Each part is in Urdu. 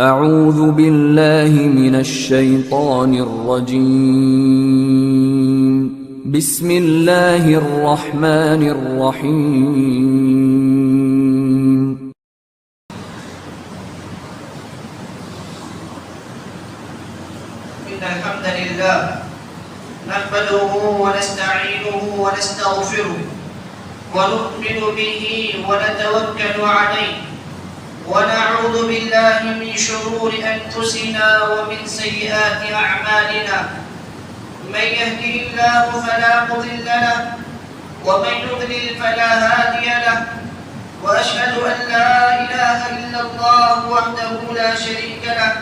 اعوذ باللہ من الشیطان الرجیم بسم اللہ الرحمن الرحیم إن الحمد لله نحمده ونستعينه ونستغفره ونؤمن به ونتوكل عليه ونعوذ بالله من شرور أنفسنا ومن سيئات أعمالنا من يهده الله فلا مضل له ومن يضلل فلا هادي له وأشهد أن لا إله إلا الله وحده لا شريك له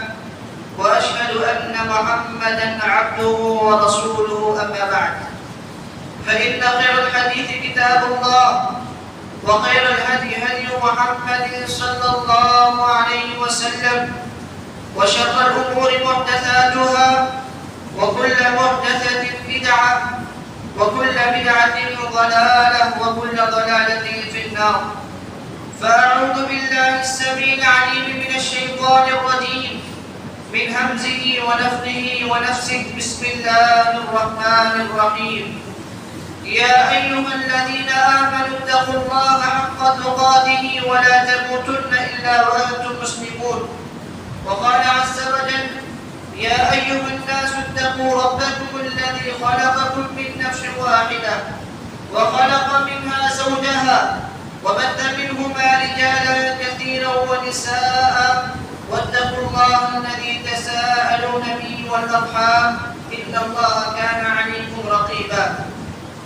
وأشهد أن محمدًا عبده ورسوله أما بعد فإن خير الحديث كتاب الله وخير الهدي هدي محمد صلى الله عليه وسلم وشر الأمور محدثاتها وكل محدثة بدعة وكل بدعة ضلالة وكل ضلالة في النار فأعوذ بالله السميع العليم من الشيطان الرجيم من همزه ونفخه ونفسه بسم الله الرحمن الرحيم يا أيها الذين آمنوا اتقوا الله حق تقاته ولا تموتن إلا وأنتم مسلمون وقال عز وجل يا أيها الناس اتقوا ربكم الذي خلقكم من نفس واحدة وخلق منها زوجها وبث منهما رجالا كثيرا ونساء واتقوا الله الذي تساءلون به والأرحام إن الله كان عليكم رقيبا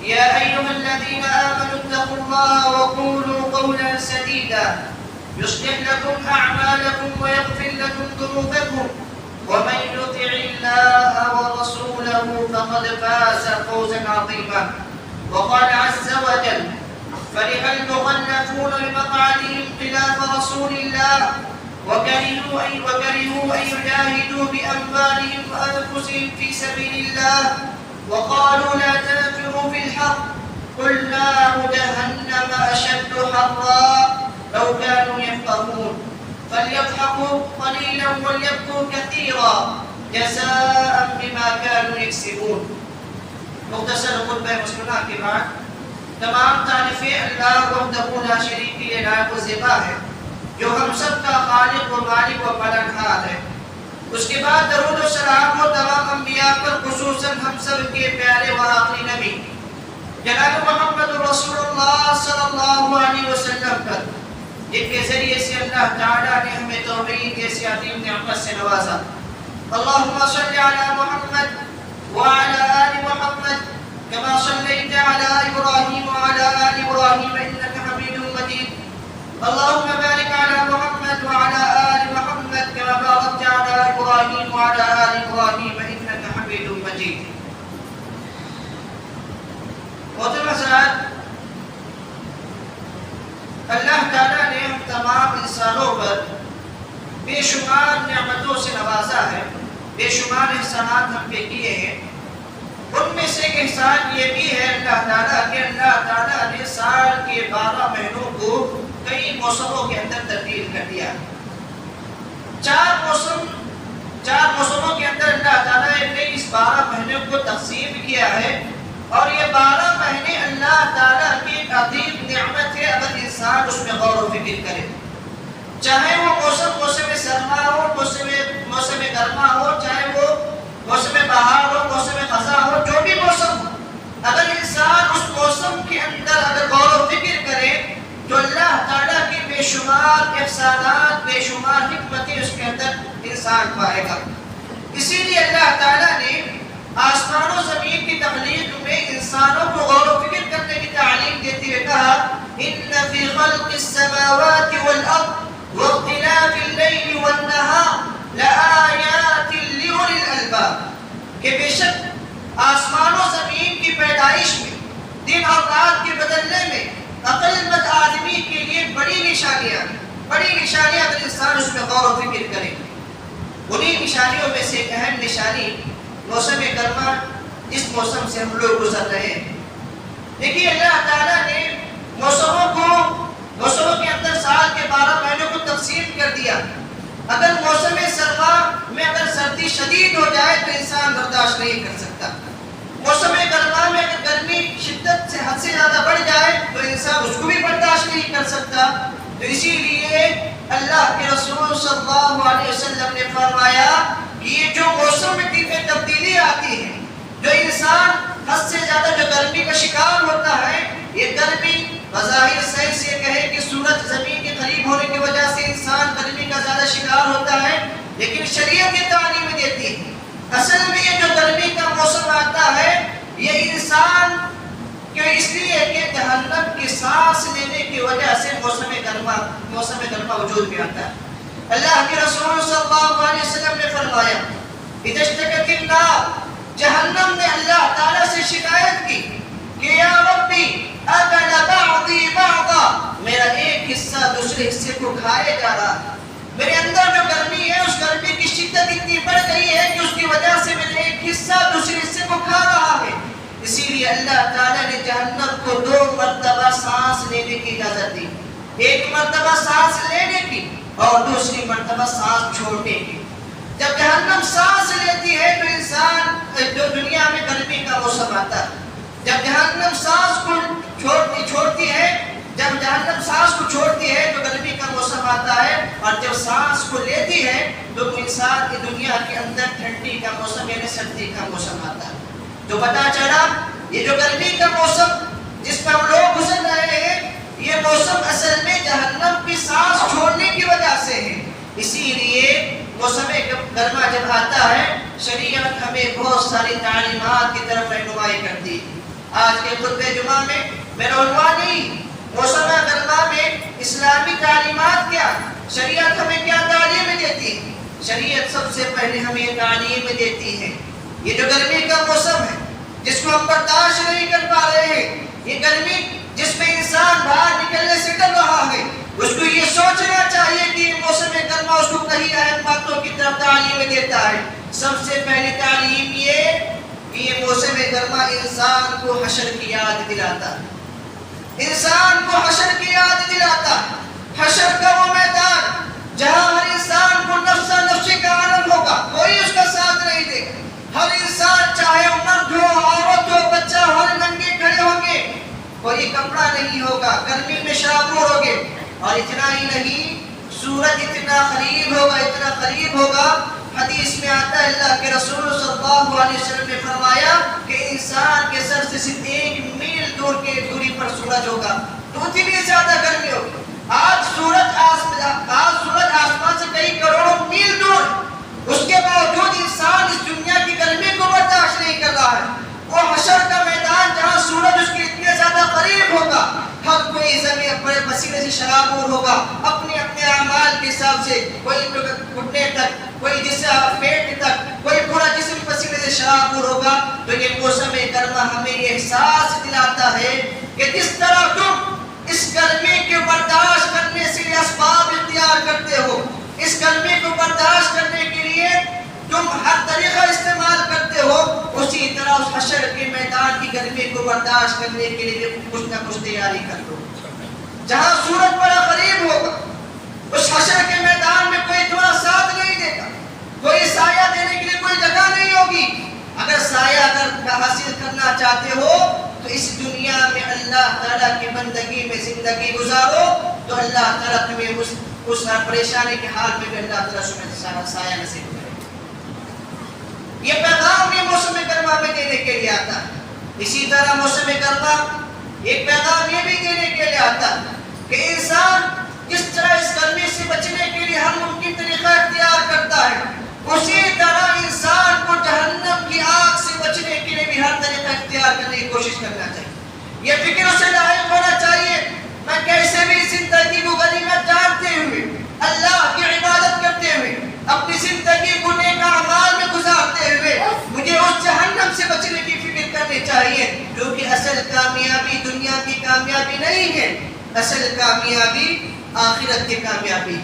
يا أيها الذين آمنوا اتقوا الله وقولوا قولا سديدا يصلح لكم أعمالكم ويغفر لكم ذنوبكم ومن يطع الله ورسوله فقد فاز فوزا عظيما وقال عز وجل فرح المخلفون بمقعدهم خلاف رسول الله وكرهوا أن يجاهدوا بأموالهم وأنفسهم في سبيل الله وقالوا لا تنفروا في الحر قل نار جهنم أشد حرا لو كانوا يفقهون فليضحكوا قليلا وليبكوا كثيرا جزاء بما كانوا يكسبون. مختصر خطبہ مسلمہ کے بعد تمام تعریفیں اللہ وحدہ لا شریک کے لائق و زیبا ہے جو ہم سب کا خالق و مالک و پالنہار ہے. اس کے بعد درود و سلام و تمام انبیاء پر خصوصاً ہم سب کے پیارے و آخری نبی جناب محمد رسول اللہ صلی اللہ علیہ وسلم پر جن کے ذریعے سے اللہ تعالیٰ نے ہمیں توحید جیسی عظیم نعمت سے نوازا. اللہم صلی علی محمد وعلی آل محمد كما صليت على إبراهيم وعلى آل إبراهيم إنك حميد مجيد. اللهم بارك على محمد وعلى آل محمد كما باركت على إبراهيم وعلى آل إبراهيم إنك حميد مجيد. محترم حضرات، اللہ تعالیٰ نے ہم تمام انسانوں پر بے شمار نعمتوں سے نوازا ہے، بے شمار احسانات ہم پہ کیے ہیں. ان میں سے ایک احسان یہ بھی ہے اللہ تعالیٰ کہ اللہ تعالیٰ نے سال کے 12 مہینوں کو کئی موسموں کے اندر تبدیل کر دیا. چار موسموں کے اندر اللہ تعالیٰ نے اس 12 مہینوں کو تقسیم کیا ہے اور یہ 12 مہینے اللہ تعالیٰ کی ایک عظیم نعمت ہے اگر انسان اس میں غور و فکر کرے. چاہے وہ موسم سرما ہو، موسم گرما ہو، چاہے وہ موسم بہار ہو، موسم خزاں ہو، جو بھی موسم ہو، اگر انسان اس موسم کے اندر اگر غور و فکر کرے تو اللہ تعالیٰ کی بے شمار احسانات، بے شمار حکمتیں اس کے اندر انسان پائے گا. اسی لیے اللہ تعالیٰ نے آسمان و زمین کی تخلیق میں انسانوں کو غور و فکر کرنے کی تعلیم دیتے ہوئے کہا ان فی خلق السماوات والارض واختلاف اللیل والنہار لآیات لأولی الالباب، کہ بے شک آسمان و زمین کی پیدائش میں، دن اور رات کے بدلنے میں عقل مند آدمی کے لیے بڑی نشانیاں اگر انسان اس میں غور و فکر کرے. انہی نشانیوں میں سے ایک اہم نشانی موسم گرما، اس موسم سے ہم لوگ گزر رہے ہیں. دیکھیے اللہ تعالیٰ نے موسموں کے اندر سال کے 12 مہینوں کو تقسیم کر دیا. اگر موسم شدید ہو جائے تو انسان برداشت نہیں کر سکتا. موسم گرما میں اگر گرمی شدت سے حد سے زیادہ بڑھ جائے تو انسان اس کو بھی برداشت نہیں کر سکتا. تو اسی لیے اللہ کے رسول صلی اللہ علیہ وسلم نے فرمایا کہ یہ جو موسم میں تبدیلی آتی ہے، جو انسان حد سے زیادہ جو گرمی کا شکار ہوتا ہے، یہ گرمی بظاہر سائنس یہ کہے کہ سورج زمین کے قریب ہونے کی وجہ سے انسان گرمی کا زیادہ شکار ہوتا ہے، لیکن شریعت یہ تعلیم دیتی ہے اصل میں یہ جو گرمی کا موسم آتا ہے یہ انسان کہ اس لیے کہ جہنم کی سانس لینے کی وجہ سے موسم گرما وجود میں آتا ہے. اللہ کے رسول صلی اللہ علیہ وسلم نے فرمایا اذا اشتكت النار، جہنم نے اللہ تعالیٰ سے شکایت کی کہ یا ربی اکل بعضی بعضا، میرا ایک حصہ دوسرے حصے کو کھائے جا رہا ہے، میرے اندر جو گرمی ہے اس گرمی کی شدت اتنی بڑھ گئی ہے کہ اس کی وجہ سے میرا ایک حصہ دوسرے حصے کو کھا رہا ہے. اسی لیے اللہ تعالیٰ نے جہنم کو 2 مرتبہ سانس لینے کی اجازت دی، ایک مرتبہ سانس لینے کی اور دوسری مرتبہ سانس چھوڑنے کی. جب جہنم سانس لیتی ہے تو انسان جو دنیا میں گرمی کا موسم آتا ہے، جب جہنم سانس کو چھوڑتی ہے، جب جہنم سانس کو چھوڑتی ہے تو گرمی کا موسم آتا ہے، اور جب سانس کو لیتی ہے تو انسان کی دنیا کے اندر ٹھنڈی کا موسم یعنی سردی کا موسم آتا ہے. تو پتا چلا یہ جو گرمی کا موسم جس پر ہم لوگ گزر رہے ہیں یہ موسم اصل میں جہنم کی سانس چھوڑنے کی وجہ سے ہے. اسی لیے موسم گرما جب آتا ہے شریعت ہمیں بہت ساری تعلیمات کی طرف رہنمائی کرتی ہے. آج کے خطبہ جمعہ میں میرا عنوان نہیں، موسم گرما میں اسلامی تعلیمات کیا، شریعت ہمیں کیا تعلیم دیتی ہے. شریعت سب سے پہلے ہمیں یہ تعلیم دیتی ہے یہ جو گرمی کا موسم ہے جس کو ہم برداشت نہیں کر پا رہے ہیں، یہ گرمی جس میں انسان باہر نکلنے سے ڈر رہا ہے، اس کو یہ سوچنا چاہیے کہ یہ موسم گرما اس کو کئی اہم باتوں کی طرف تعلیم دیتا ہے. سب سے پہلی تعلیم یہ کہ یہ موسم گرما انسان کو حشر کی یاد دلاتا ہے، انسان کو حشر کی یاد دلاتا ہے. حشر کا وہ میدان جہاں ہر انسان کو نفسا نفسی کا عالم ہوگا، کوئی اس کا ساتھ نہیں دے گا. ہر انسان چاہے مرد ہو عورت ہو بچہ ہو ننگے کھڑے ہوں گے، کوئی کپڑا نہیں ہوگا، گرمی میں شابور ہوگے. اور اتنا ہی نہیں، سورج اتنا قریب ہوگا حدیث میں آتا ہے اللہ کے رسول صلی اللہ علیہ وسلم نے فرمایا کہ انسان کے سر سے صرف 1 میل دور کی دوری پر سورج ہوگا، تو اتنی زیادہ گرمی ہوگی. آج سورج آسمان سے کئی کروڑوں میل دور، اس کے باوجود انسان اس دنیا کی گرمی کو برداشت نہیں کر رہا ہے. وہ حشر کا میدان جہاں سورج اس کے اتنے زیادہ قریب ہوگا، ہر کوئی زمین بڑے پسینے سے شرابور ہوگا، اپنے اعمال کے حساب سے، کوئی گھٹنے تک، کوئی جسے پیٹ تک، کوئی پورا جسم پسینے سے شرابور ہوگا. تو یہ موسم گرما ہمیں یہ احساس دلاتا ہے کہ جس طرح تم اس گرمی کے برداشت کرنے سے اسباب اختیار کرتے ہو، اس گرمی کو برداشت کرنے کے لیے تم ہر طریقہ استعمال کرتے ہو، اسی طرح اس حشر کے میدان کی گرمی کو برداشت کرنے کے لیے کچھ نہ کچھ تیاری کر لو. جہاں سورج بڑا قریب ہوگا اس حشر کے میدان میں کوئی تمہارا ساتھ نہیں دے گا، کوئی سایہ دینے کے لیے کوئی جگہ نہیں ہوگی. اگر سایہ حاصل کرنا چاہتے ہو تو اس دنیا میں اللہ تعالیٰ کی بندگی میں زندگی گزارو تو اللہ تعالیٰ تمہیں اس پریشانی کے حال میں بھی اللہ تعالیٰ سایہ نصیب کرے. یہ پیغام یہ موسم گرما میں دینے کے لیے آتا ہے. اسی طرح موسم گرما ایک پیغام یہ بھی دینے کے لیے آتا ہے کہ انسان جس طرح اس گرمی سے بچنے کے لیے ہر ممکن طریقہ اختیار کرتا ہے، اسی طرح انسان کو جہنم کی آگ سے بچنے کے لیے بھی ہر طریقہ اختیار کرنے کی کوشش کرنا چاہیے. یہ فکر اسے لاحق ہونا چاہیے میں کیسے بھی زندگی کو غنیمت جانتے ہوئے، اللہ کی عبادت کرتے ہوئے، اپنی زندگی کو نیک اعمال میں گزارتے ہوئے مجھے اس جہنم سے بچنے کی فکر کرنی چاہیے، کیونکہ اصل کامیابی دنیا کی کامیابی نہیں ہے، اصل کامیابی آخرت کی کامیابی.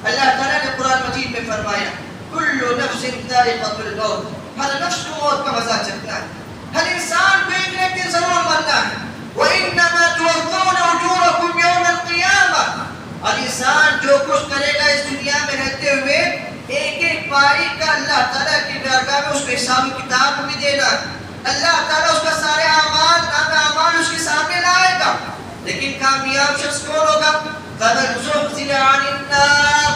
اللہ تعالیٰ نے قرآن مجید میں فرمایا کل نفس ذائقۃ الموت، ہر نفس کو موت کا مزہ چکھنا ہے، ہر انسان کو ایک نہ ایک دن ضرور مرنا ہے. وَإِنَّمَا تُوَفَّوْنَ أُجُورَكُمْ يَوْمَ الْقِيَامَةِ، اور انسان جو کچھ کرے گا اس دنیا میں رہتے ہوئے ایک ایک پائی کا اللہ تعالیٰ کی بارگاہ میں اس کو حساب کتاب بھی دینا ہے. اللہ تعالیٰ اس کا سارے اعمال اس کے سامنے لائے گا. لیکن کامیاب شخص کون ہوگا؟ فَمَنْ زُحْزِحَ عَنِ النَّارِ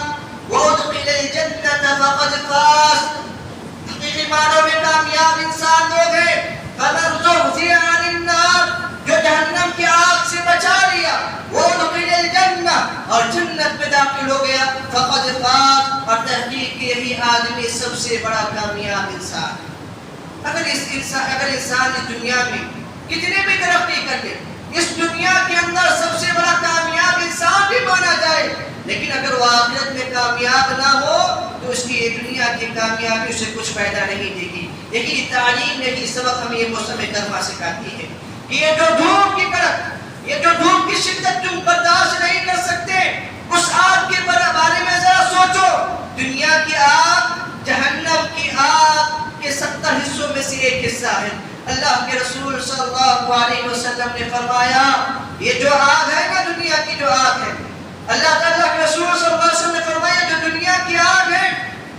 وَأُدْخِلَ الْجَنَّةَ فَقَدْ فَازَ. حقیقی معنوں میں کامیاب انسان وہ ہے فَمَنْ زُحْزِحَ عَنِ النَّارِ، جو جہنم کی آگ سے بچا لیا، وَأُدْخِلَ الْجَنَّةَ، اور جنت میں داخل ہو گیا، فَقَدْ فَازَ، اور تحقیق یہی آدمی سب سے بڑا کامیاب انسان ہے. اگر انسان اس دنیا میں کتنے بھی ترقی کر لے، اس دنیا کے اندر سب سے بڑا کامیاب انسان بھی مانا جائے، لیکن اگر وہ آخرت میں کامیاب نہ ہو تو اس کی یہ دنیا کی کامیابی اسے کچھ فائدہ نہیں دے گی. یہی تعلیم، یہی سبق ہمیں یہ موسم گرما سکھاتی ہے کہ یہ جو دھوپ کی کڑک، یہ جو دھوپ کی شدت تم برداشت نہیں کر سکتے، اس آگ کے بارے میں ذرا سوچو. دنیا کی آگ جہنم کی آگ کے 70 حصوں میں سے ایک حصہ ہے. اللہ کے رسول صلی اللہ علیہ وسلم نے فرمایا یہ جو آگ ہے نا، دنیا کی جو آگ ہے، اللہ تعالیٰ کے رسول صلی اللہ علیہ وسلم نے فرمایا جو دنیا کی آگ ہے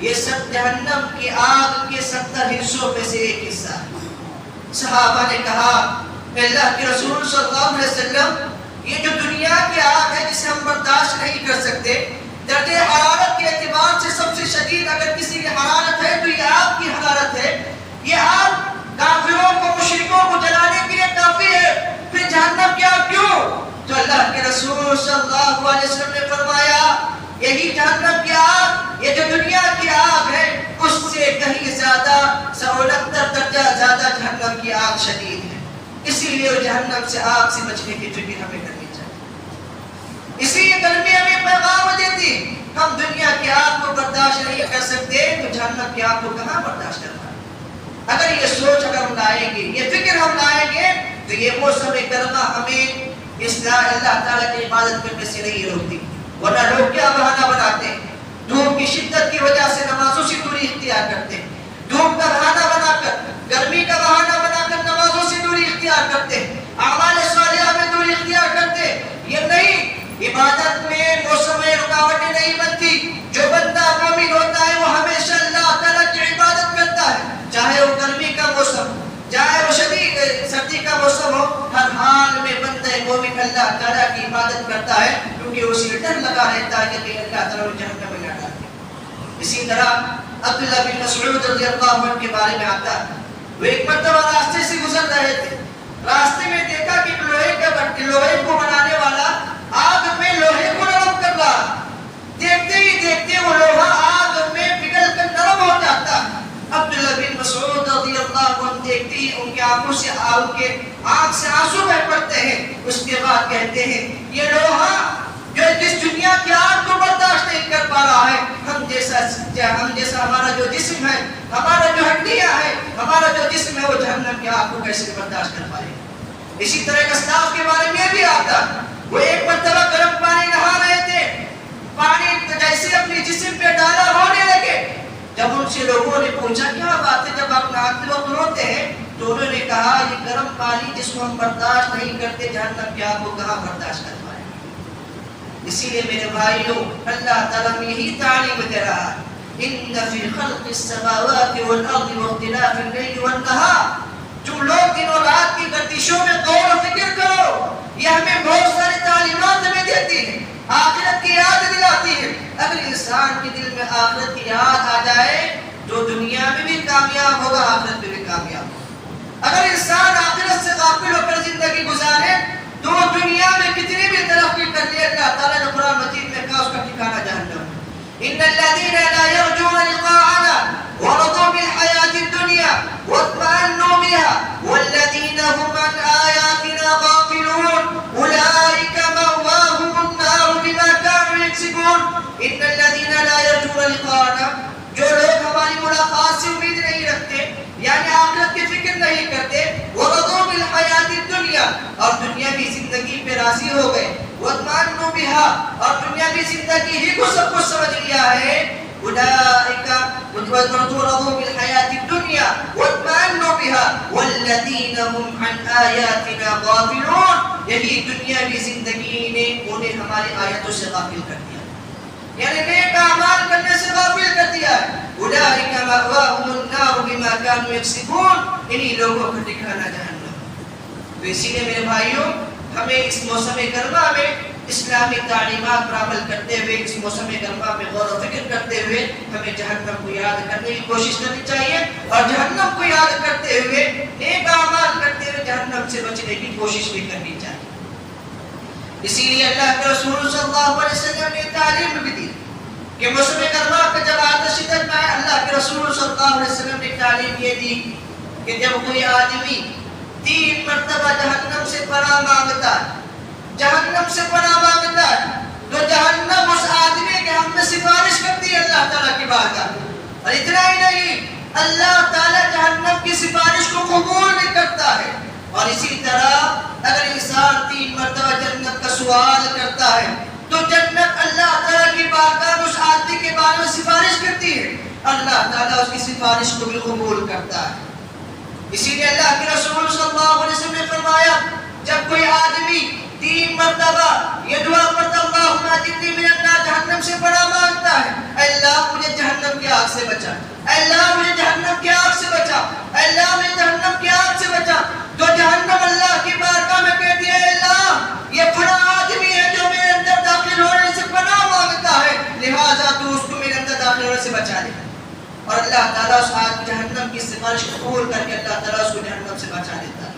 یہ سب جہنم کی آگ کے 70 حصوں میں سے ایک حصہ ہے. صحابہ نے کہا کہ اللہ کے رسول صلی اللہ علیہ وسلم یہ جو دنیا کی آگ ہے جسے ہم برداشت نہیں کر سکتے، درجہ حرارت کے اعتبار سے سب سے شدید اگر کسی کی حرارت ہے تو یہ آگ کی حرارت ہے. یہ آگ کافروں کو، مشرکوں کو جلانے کے لیے کافی ہے، پھر جہنم کی آگ کیوں؟ تو اللہ کے رسول صلی اللہ علیہ وسلم نے فرمایا یہی جہنم کی آگ، یہ جو دنیا کی آگ ہے اس سے کہیں زیادہ 69 درجہ زیادہ جہنم کی آگ شدید ہے. اسی لیے جہنم سے آگ سے بچنے کی فکر ہمیں کرنی چاہیے. اسی لیے کلمے ہمیں پیغام دیتی ہم دنیا کی آگ کو برداشت نہیں کر سکتے تو جہنم کی آگ کو کہاں برداشت کرنا. اگر یہ سوچ اگر ہم لائیں گے، یہ فکر ہم لائیں گے تو یہ موسم گرما ہمیں اللہ تعالیٰ کی عبادت کرنے سے نہیں روکتی. ورنہ لوگ کیا بہانہ بناتے ہیں؟ دھوپ کی شدت کی وجہ سے نمازوں سے دوری اختیار کرتے ہیں، دھوپ کا بہانہ بنا کر، گرمی کا بہانہ بنا کر نمازوں سے دوری اختیار کرتے ہیں، اعمال صالحہ میں دوری اختیار کرتے ہیں. یہ نہیں، عبادت میں موسم رکاوٹیں نہیں بنتی. جو بندہ مومن ہوتا ہے وہ ہمیشہ اللہ تعالیٰ کی عبادت کرتا ہے، چاہے وہ گرمی کا موسم ہو، چاہے وہ شدید سردی کا موسم ہو، ہر حال میں بندہ مومن اللہ تعالیٰ کی عبادت کرتا ہے کیونکہ اسے ڈر لگا رہتا ہے کہ اللہ تعالیٰ جہنم میں نہ ڈالے. اسی طرح عبداللہ بن مسعود رضی اللہ عنہ کے بارے میں آتا ہے، وہ ایک مرتبہ راستے سے گزر رہے تھے، راستے میں دیکھا کہ لوہے کو بنانے والا آگ میں لوہے کو نرم کر رہا. دیکھتے ہی دیکھتے وہ لوہا آگ میں پگھل کر نرم ہو جاتا. عبداللہ بن مسعود رضی اللہ عنہ دیکھتے ہی ان کے آنکھوں سے آنکھ سے آنسو بہ پڑتے ہیں. اس کے بعد کہتے ہیں یہ لوہا جو جس دنیا کی آگ کو برداشت نہیں کر پا رہا ہے، ہم جیسا ہمارا جو جسم ہے، ہمارا جو ہڈیاں ہے، ہمارا جو جسم ہے وہ جہنم کی آگ کو کیسے برداشت کر پائے. اسی طرح اسلاف کے بارے میں بھی آتا، وہ ایک مرتبہ گرم پانی نہا رہے تھے، پانی جیسے اپنے جسم پہ ڈالا رونے لگے. جب ان سے لوگوں نے پوچھا کیا بات ہے جب آپ نہاتے وقت روتے ہیں، تو انہوں نے کہا یہ گرم پانی جس کو ہم برداشت نہیں کرتے جہنم کی آگ کو کہاں برداشت کر پائے. اسی لیے میرے بھائیوں اللہ تعالیٰ میں یہی تعلیم دے رہا ہے ان فی خلق السماوات والارض واختلاف اللیل والنہار. تم لوگ دن اور رات کی گردشوں میں غور و فکر کرو. یہ ہمیں بہت ساری تعلیمات ہمیں دیتی ہے، آخرت کی یاد دلاتی ہے. اگر انسان کے دل میں آخرت کی یاد آ جائے تو دنیا میں بھی کامیاب ہوگا، آخرت میں بھی کامیاب ہوگا. اگر انسان آخرت سے غافل ہو کر زندگی گزارے تو دنیا میں کتنی بھی ترقی کر لے، اللہ تعالیٰ نے قرآن مجید میں کہا اس کا ٹھکانہ جہنم. ان الذين لا يرجون لقاءنا ورضوا بالحياة الدنيا واطمأنوا بها والذين هم عن آياتنا غافلون أولئك مأواهم النار بما كانوا يكسبون. ان الذين لا يرجون لقاءنا، جو لوگ ہماری ملاقات سے امید نہیں رکھتے یعنی آخرت کی فکر نہیں کرتے، ورضوا بالحیات الدنیا، اور دنیاوی زندگی پہ راضی ہو گئے، واطمأنوا بها، اور دنیاوی زندگی ہی کو سب کچھ سمجھ لیا ہے، اولئک ورضوا بالحیات الدنیا واطمأنوا بها والذین هم عن آیاتنا غافلون. یہی دنیاوی زندگی نے انہیں ہماری آیتوں سے غافل کر دیا، یعنی نیک اعمال کرنے سے غافل کر دیا ہے. اولئک كانوا يكسبون، انہی لوگوں کا ٹھکانہ جہنم. تو اسی لیے میرے بھائیوں ہمیں اس موسم گرما میں اسلامی تعلیمات پر عمل کرتے ہوئے، اس موسم گرما میں غور و فکر کرتے ہوئے ہمیں جہنم کو یاد کرنے کی کوشش کرنی چاہیے، اور جہنم کو یاد کرتے ہوئے نیک اعمال کرتے ہوئے جہنم سے بچنے کی کوشش بھی کرنی چاہیے. اسی لیے اللہ کے رسول صلی اللہ علیہ وسلم نے تعلیم بھی دی کہ موسم گرما کا جب آتش شدت میں آئے، اللہ کے رسول صلی اللہ علیہ وسلم نے تعلیم یہ دی کہ جب کوئی آدمی 3 مرتبہ جہنم سے پناہ مانگتا ہے، جہنم سے پناہ مانگتا ہے، تو جہنم اس آدمی کے حق میں سفارش کرتی ہے اللہ تعالیٰ کی بارگاہ. اور اتنا ہی نہیں، اللہ تعالیٰ جہنم کی سفارش کو قبول بھی کرتا ہے. اور اسی طرح اگر انسان 3 مرتبہ جنت کا سوال کرتا ہے تو جنت اللہ تعالیٰ کی بارگاہ میں اس آدمی کے بارے میں سفارش کرتی ہے، اللہ تعالیٰ اس کی سفارش کو بھی قبول کرتا ہے. اسی لیے اللہ کے رسول صلی اللہ علیہ وسلم نے فرمایا جب کوئی آدمی 3 مرتبہ یہ دعا پڑھتا اللہم اجرنی من النار، جہنم سے پناہ مانگتا ہے، اے اللہ مجھے جہنم کی آگ سے بچا، اے اللہ مجھے جہنم کی آگ سے بچا، اے اللہ مجھے جہنم کی آگ سے بچا، تو جہنم اللہ کی بارگاہ میں کہتی ہے اے اللہ یہ پناہ آدمی ہے جو میرے اندر داخل ہونے سے پناہ مانگتا ہے، لہٰذا تو اس کو میرے اندر داخل ہونے سے بچا لے. اور اللہ تعالیٰ اس جہنم کی سفارش قبول کر کے اللہ تعالیٰ اس کو جہنم سے بچا لیتا ہے.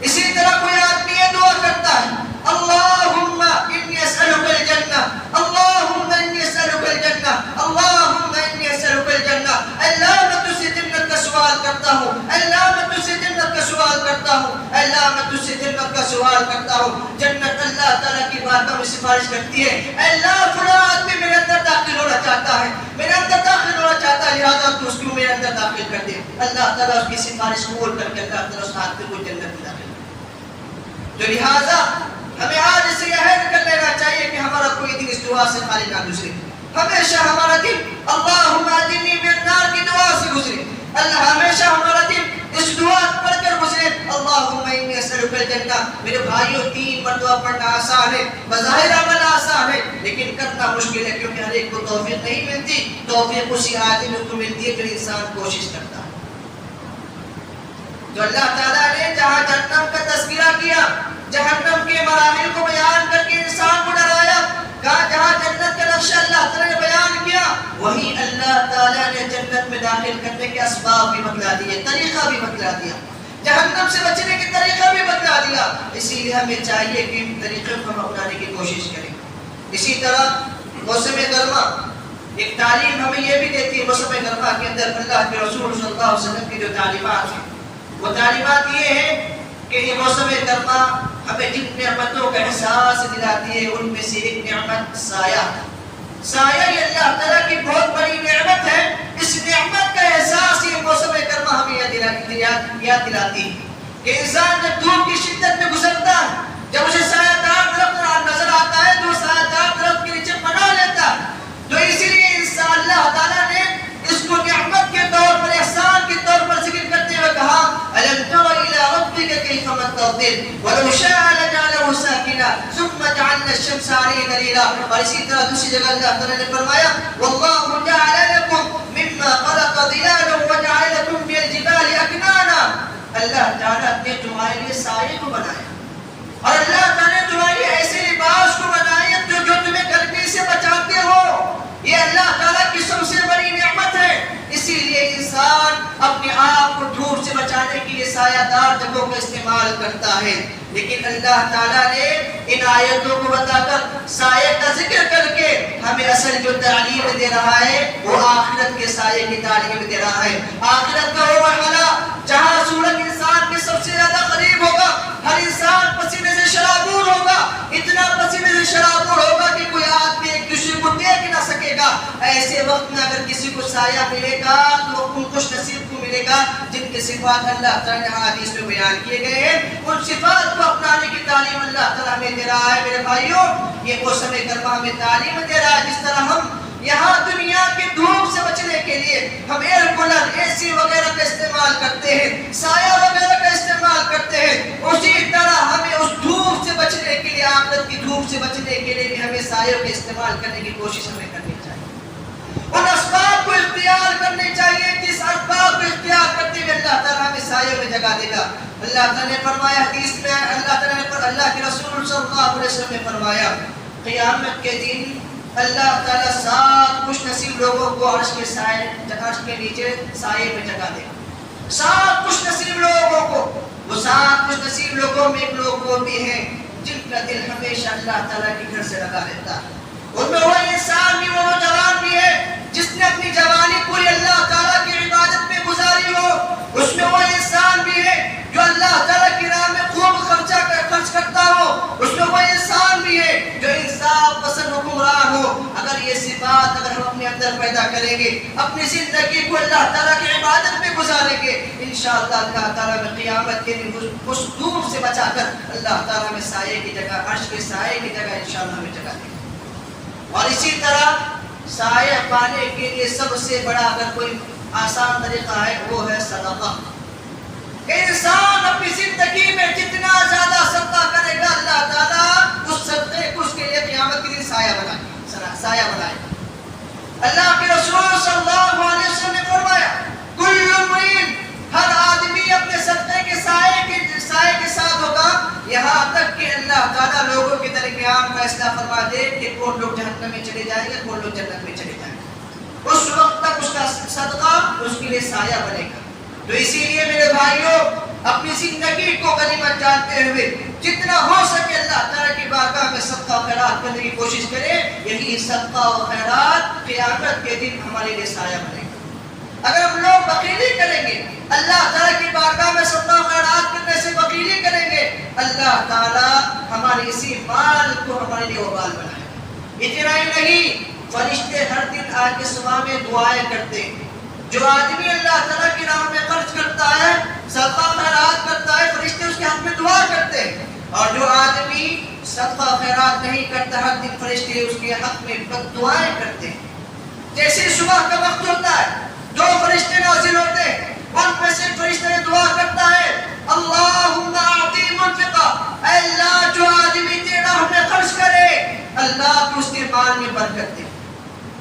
اسی طرح کوئی آدمی یہ دعا کرتا ہے اللہم انی اسألک الجنہ، اللہم انی اسألک الجنہ، اللہم انی اسألک الجنہ، اللہ میں تجھ سے جنت کا سوال کرتا ہوں، اللہ میں تجھ سے جنت کا سوال کرتا ہوں، اللہ میں تجھ سے جنت کا سوال کرتا ہوں. جنت اللہ تعالیٰ کی بارگاہ میں سفارش کرتی ہے اے اللہ فلاں آدمی میرے اندر داخل ہونا چاہتا ہے، میرے اندر داخل ہونا چاہتا ہے، لہٰذا تو اس کو میرے اندر داخل کر دے. اللہ تعالیٰ اس کی سفارش قبول کر کے اللہ تعالیٰ اس آدمی کو جنت میں داخل. تو لہٰذا ہمیں آج اسے عہد کر لینا چاہیے کہ ہمارا کوئی دن اس دعا سے خالی نہ گزرے، ہمیشہ ہمارا دن اللہم اجرنی من النار کی دعا سے گزرے. اللہ ہمیشہ ہمارا دن اس دعا پڑھ کر گزرے اللہم انی اسألک الجنہ. میرے بھائیوں 3 مرتبہ پڑھنا آسان ہے، بظاہر عمل آسان ہے، لیکن کرنا مشکل ہے کیونکہ ہر ایک کو توفیق نہیں ملتی. توفیق اسی آدمی کو ملتی ہے جو انسان کوشش کرتا ہے. تو اللہ تعالیٰ نے جہاں جہنم کا تذکرہ کیا، جہنم کے مراحل کو بیان کر کے انسان کو ڈرایا، کہا جہاں جنت کا نقشہ اللہ تعالیٰ نے بیان کیا، وہی اللہ تعالیٰ نے جنت میں داخل کرنے کے اسباب بھی بتلا دیے، طریقہ بھی بتلا دیا، جہنم سے بچنے کے طریقہ بھی بتلا دیا. اسی لیے ہمیں چاہیے کہ ان طریقوں کو ہم اپنانے کی کوشش کریں. اسی طرح موسم گرما ایک تعلیم ہمیں یہ بھی دیتی ہے. موسم گرما کے اندر اللہ کے رسول صلی اللہ علیہ وسلم کی جو تعلیمات ہیں وہ تعلیمات یہ ہے کہ یہ موسم گرما ہمیں جن نعمتوں کا احساس دلاتی ہے ان میں سے ایک نعمت سایہ. سایہ یہ اللہ تعالیٰ کی بہت بڑی نعمت ہے. اس نعمت کا احساس یہ موسم گرما ہمیں یاد دلاتی ہے کہ انسان جب دھوپ کی شدت میں گزرتا ہے، جب اسے سایہ دار درخت نظر آتا ہے تو سایہ دار درخت کے نیچے پناہ لیتا ہے. تو اسی لیے انسان اللہ تعالیٰ نے اس کو نعمت کے طور پر، احسان کے طور پر ذکر کرتے ہوئے کہا أَلَمْ تَرَ إِلَىٰ رَبِّكَ كَيْفَ مَدَّ الظِّلِّ وَلَوْ شَاءَ لَجَعَلَهُ سَاكِنًا ثُمَّ جَعَلْنَا الشَّمْسَ عَلَيْهِ دَلِيلًا. اور اسی طرح دوسری جگہ اللہ تعالیٰ نے فرمایا وَاللَّهُ جَعَلَ لَكُم مِّمَّا خَلَقَ ظِلَالًا وَجَعَلَ لَكُم فِي الْجِبَالِ أَكْنَانًا. اللہ تعالیٰ نے تمہارے لیے سائے کو بنایا، اور اللہ تعالیٰ نے تمہارے لیے ایسے لباس کو بنایا جو تمہیں گرمی سے بچاتے ہو. یہ اللہ تعالیٰ کی سب سے بڑی نعمت ہے. اسی لیے انسان اپنے آپ کو دھوپ سے بچانے کے لیے سایہ دار جگہوں کا استعمال کرتا ہے، لیکن اللہ تعالیٰ نے ان آیتوں کو بتا کر سایہ کا ذکر کر کے ہمیں اصل جو تعلیم دے رہا ہے وہ آخرت کے سایہ کی تعلیم دے رہا ہے. آخرت کا وہ مرحلہ جہاں سورج انسان کے سب سے زیادہ قریب ہوگا، ہر انسان پسینے سے شرابور ہوگا، اتنا پسینے سے شرابور ہوگا کہ کوئی آدمی ایک دوسرے کو دیکھ نہ سکے گا. ایسے وقت میں اگر کسی کو سایہ ملے گا تو ان خوش نصیب کو ملے گا جن کے صفات اللہ تعالیٰ نے حدیث میں بیان کیے گئے ہیں. ان صفات کو اپنانے کی تعلیم اللہ تعالیٰ ہمیں دے رہا ہے. میرے بھائیوں یہ موسم گرما ہمیں تعلیم دے رہا ہے. جس طرح ہم یہاں دنیا کی دھوپ سے بچنے کے لیے ہم ایئر کولر، اے سی وغیرہ کا استعمال کرتے ہیں، سایہ وغیرہ کا استعمال کرتے ہیں، اسی طرح ہمیں اس دھوپ سے بچنے کے لیے، آخرت کی دھوپ سے بچنے کے لیے بھی ہمیں سایوں کا استعمال کرنے کی کوشش ہمیں کرنی چاہیے. ان اسباب کو اختیار کرنے چاہیے جس اسباب کو اختیار کرتے جگہ دے گا. اللہ تعالیٰ نے فرمایا حدیث میں، اللہ کے رسول صلی اللہ علیہ وسلم نے فرمایا قیامت کے دن اللہ تعالیٰ 7 خوش نصیب لوگوں کو عرش کے نیچے سائے میں جگہ دے گا. 7 خوش نصیب لوگوں کو. وہ 7 خوش نصیب لوگوں میں ایک لوگ وہ بھی ہیں جن کا دل ہمیشہ اللہ تعالیٰ کے گھر سے لگا رہتا ہے. ان میں وہ انسان بھی، وہ نوجوان بھی ہے جس نے اپنی جوانی پوری اللہ تعالیٰ کی عبادت میں گزاری ہو. اس میں وہ انسان بھی ہے جو اللہ تعالیٰ کی راہ میں خوب خرچ کرتا ہو. اس میں وہ انسان بھی ہے جو انصاف پسند حکمران ہو. اگر یہ صفات اگر ہم اپنے اندر پیدا کریں گے، اپنی زندگی کو اللہ تعالیٰ کی عبادت میں گزاریں گے، انشاءاللہ اللہ تعالیٰ میں قیامت کے دن اس دھوپ سے بچا کر اللہ تعالیٰ میں سائے کی جگہ، عرش کے سائے کی جگہ انشاءاللہ ہمیں جگہ دے گا. اور اسی طرح سایہ پانے کے لیے سب سے بڑا اگر کوئی آسان طریقہ ہے وہ ہے صدقہ. انسان اپنی زندگی میں جتنا زیادہ صدقہ کرے گا اللہ تعالیٰ اس صدقے کو اس کے لیے قیامت کے دن سایہ بنائے گا. اللہ کے رسول صلی اللہ علیہ وسلم نے فرمایا کل امرئ، ہر آدمی اپنے صدقے کے سائے کے ساتھ ہوگا، یہاں تک کہ اللہ تعالیٰ لوگوں کے درمیان فیصلہ فرما دے کہ کون لوگ جہنم میں چلے جائیں گے، کون لوگ جنت میں چلے جائیں گے. اس وقت تک اس کا صدقہ اس کے لیے سایہ بنے گا. تو اسی لیے میرے بھائیوں، اپنی زندگی کو غنیمت جانتے ہوئے جتنا ہو سکے اللہ تعالیٰ کی بارگاہ میں صدقہ و خیرات کرنے کی کوشش کریں. یہی صدقہ و خیرات قیامت کے دن ہمارے لیے سایہ بنے گا. اگر ہم لوگ بخیلی کریں گے، اللہ تعالیٰ کی بارگاہ میں صدقہ و خیرات کرنے سے بخیلی کریں گے، اللہ تعالیٰ ہمارے اسی مال کو ہمارے لیے وبال بنائے گا. اتنا ہی نہیں، فرشتے ہر دن آ کے صبح میں دعائیں کرتے ہیں. جو آدمی اللہ تعالیٰ کی راہ میں خرچ کرتا ہے، صدقہ خیرات کرتا ہے، فرشتے اس کے حق میں دعا کرتے ہیں. اور جو آدمی صدقہ خیرات نہیں کرتا، ہر دن فرشتے اس کے حق میں بد دعائیں کرتے ہیں. جیسے صبح کا وقت ہوتا ہے، 2 فرشتے نازل ہوتے ہیں، ان میں سے فرشتے نے دعا کرتا ہے اللہم اعطی منفقا، اے اللہ جو آدمی تیرے راہ میں خرچ کرے اللہ تو اس کے مال میں برکت دے،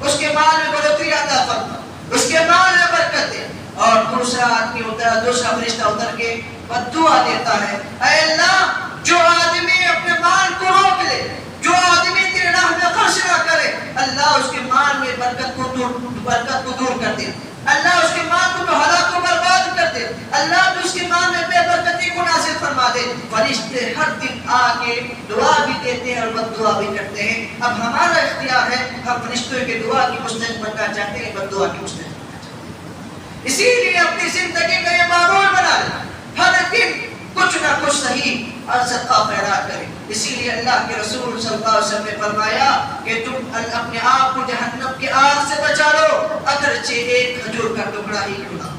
اس کے مال میں بڑھوتری عطا فرما، اس کے مال میں برکت دے. اور دوسرا فرشتہ اتر کے بد دعا دیتا ہے اے اللہ جو آدمی اپنے مال کو روک لے، جو آدمی تیرے راہ میں خرچ نہ کرے، اللہ اس کے مال میں برکت کو دور کر دے، اللہ اس کے مال کو ہلاک و برباد کر دے، اللہ تو اس کے مال میں بے برکتی کو نازل فرما دے. فرشتے ہر دن آ کے دعا بھی دیتے ہیں اور بد دعا بھی کرتے ہیں. اب ہمارا اختیار ہے، ہم فرشتوں کی دعا کی مستحق بننا چاہتے ہیں، بد دعا کی مستحق بننا چاہتے ہیں. اسی لیے اپنی زندگی کا یہ معمول بنا لیں، ہر دن کچھ نہ کچھ صحیح اور صدقہ خیرات کریں. اسی لیے اللہ کے رسول صلی اللہ علیہ وسلم نے فرمایا کہ تم اپنے آپ کو جہنم کی آگ سے بچا لو، اگرچہ ایک کھجور کا ٹکڑا ہی کیوں نہ.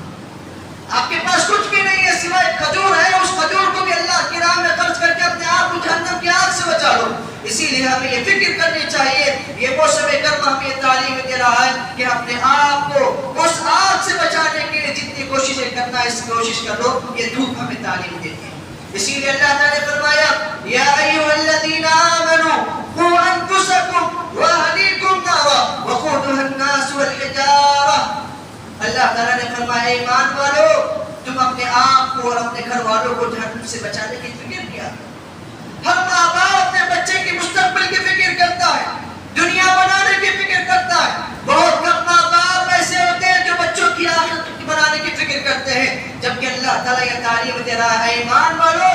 آپ کے پاس کچھ بھی نہیں ہے سوائے کھجور ہے، اس کھجور کو بھی اللہ کی راہ میں خرچ کر کے اپنے آپ کو جہنم کی آگ سے بچا لو. اسی لیے ہمیں یہ فکر کرنی چاہیے، یہ موسم گرما ہمیں یہ تعلیم دے رہا ہے کہ اپنے آپ کو اس آگ سے بچانے کے لیے جتنی کوششیں کرنا ہے اس کوشش کر لو. یہ دھوپ ہمیں تعلیم دیتی ہے. اسی لیے اللہ تعالیٰ نے فرمایا یا ایھا الذین آمنوا قوا انفسکم واہلیکم نارا وقودھا الناس والحجارہ. اللہ تعالیٰ نے فرمایا ایمان والو تم اپنے آپ کو اور اپنے گھر والوں کو جہنم سے بچانے کی فکر کیا. ہر ماں باپ اپنے بچے کی مستقبل کی فکر کرتا ہے، دنیا بنانے کی فکر کرتا ہے. بہت کم ماں باپ ایسے ہوتے ہیں جو بچوں کی آخرت بنانے کی فکر کرتے ہیں، جبکہ اللہ تعالیٰ یہ تعلیم دے رہا ہے ایمان والو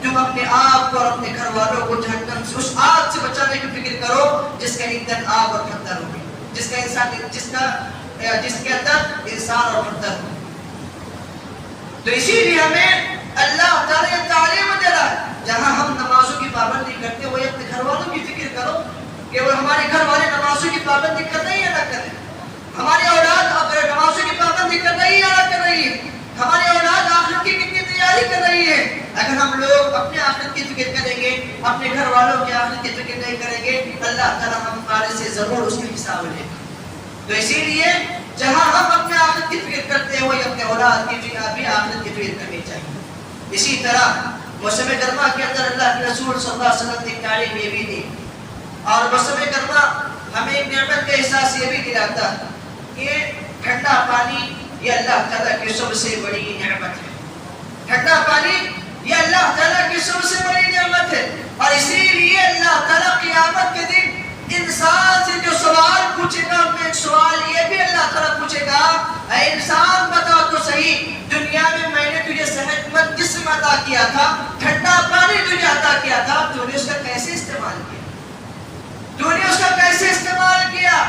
تم اپنے آپ کو اور اپنے گھر والوں کو جہنم سے اس آگ سے بچانے کی فکر کرو جس کا ایندھن آگ اور پتھر ہوگی، جس کے اندر انسان اور پتھر ہو. تو اسی لیے ہمیں اللہ تعالیٰ یہ تعلیم دے رہا ہے جہاں ہم نمازوں کی پابندی کرتے ہوئے اپنے گھر والوں کی فکر کرو کہ وہ ہمارے گھر والے نمازوں کی پابندی کر رہے ہیں یا نہ کر رہے ہیں، ہماری اولاد اگر نمازوں کی پابندی کر رہی ہے یا نہ کر رہی ہے، ہماری اولاد آخرت کی کتنی تیاری کر رہی ہے. اگر ہم لوگ اپنے آخرت کی فکر کریں گے، اپنے گھر والوں کی آخرت کی فکر نہیں کریں گے، اللہ تعالیٰ ہمارے سے ضرور اس کا حساب لے گا. تو اسی لیے جہاں ہم اپنے آخرت کی فکر کرتے ہیں وہی اپنے اولاد کی بھی آخرت کی فکر کرنی چاہیے. اسی طرح موسم گرما کے اندر اللہ کے رسول صلی اللہ علیہ وسلم کی تعلیم یہ بھی دی. اور موسم گرما ہمیں ایک نعمت کا احساس یہ بھی دلاتا ہے کہ ٹھنڈا پانی یہ اللہ تعالیٰ کی سب سے بڑی نعمت ہے. ٹھنڈا پانی یہ اللہ تعالیٰ کی سب سے بڑی نعمت ہے، اور اسی لیے اللہ تعالیٰ قیامت کے دن انسان سے جو سوال پوچھے گا، ان میں ایک سوال یہ بھی اللہ تعالیٰ پوچھے گا، اے انسان بتا تو صحیح، دنیا میں نے تجھے صحت مند جسم عطا کیا تھا، ٹھنڈا پانی تجھے عطا کیا تھا، تو نے اس کا کیسے استعمال کیا؟ تو نے اس کا کیسے استعمال کیا؟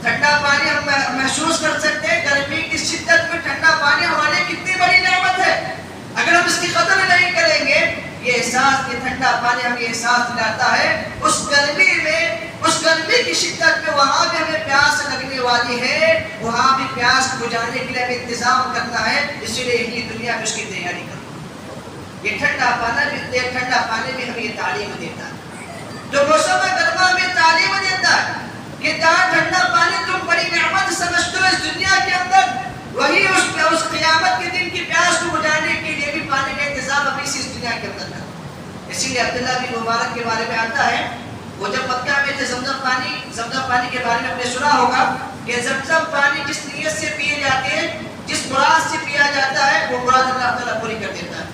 ٹھنڈا پانی ہم محسوس کر سکتے ہیں، گرمی کی شدت میں ٹھنڈا پانی ہمارے کتنی بڑی نعمت ہے، اگر ہم اس کی قدر نہیں کریں گے، یہ احساس، یہ ٹھنڈا پانی ہمیں احساس دلاتا ہے اس گرمی میں، اس گرمی کی شدت میں وہاں بھی ہمیں پیاس لگنے والی ہے، وہاں بھی پیاس بجھانے کے لیے ہمیں انتظام کرنا ہے، اسی لیے یہی دنیا میں اس کی تیاری کرنا۔ یہ ٹھنڈا پانی بھی ہمیں یہ تعلیم دیتا ہے، جو موسم گرما میں تعلیم دیتا ہے کہ جہاں ٹھنڈا پانی تم بڑی نعمت سمجھتے ہو اس دنیا کے اندر، وہی اس قیامت کے دن کی پیاس کو بجھانے کے لیے بھی پانی کا انتظام ابھی سے اس دنیا کے اندر کرنا۔ اسی لیے عبداللہ بن مبارک کے بارے میں آتا ہے، وہ جب مکہ میں تھے، زمزم پانی کے بارے میں آپ نے سنا ہوگا کہ زمزم پانی جس نیت سے پیے جاتے ہیں، جس مراد سے پیا جاتا ہے، وہ مراد اللہ تعالیٰ پوری کر دیتا ہے۔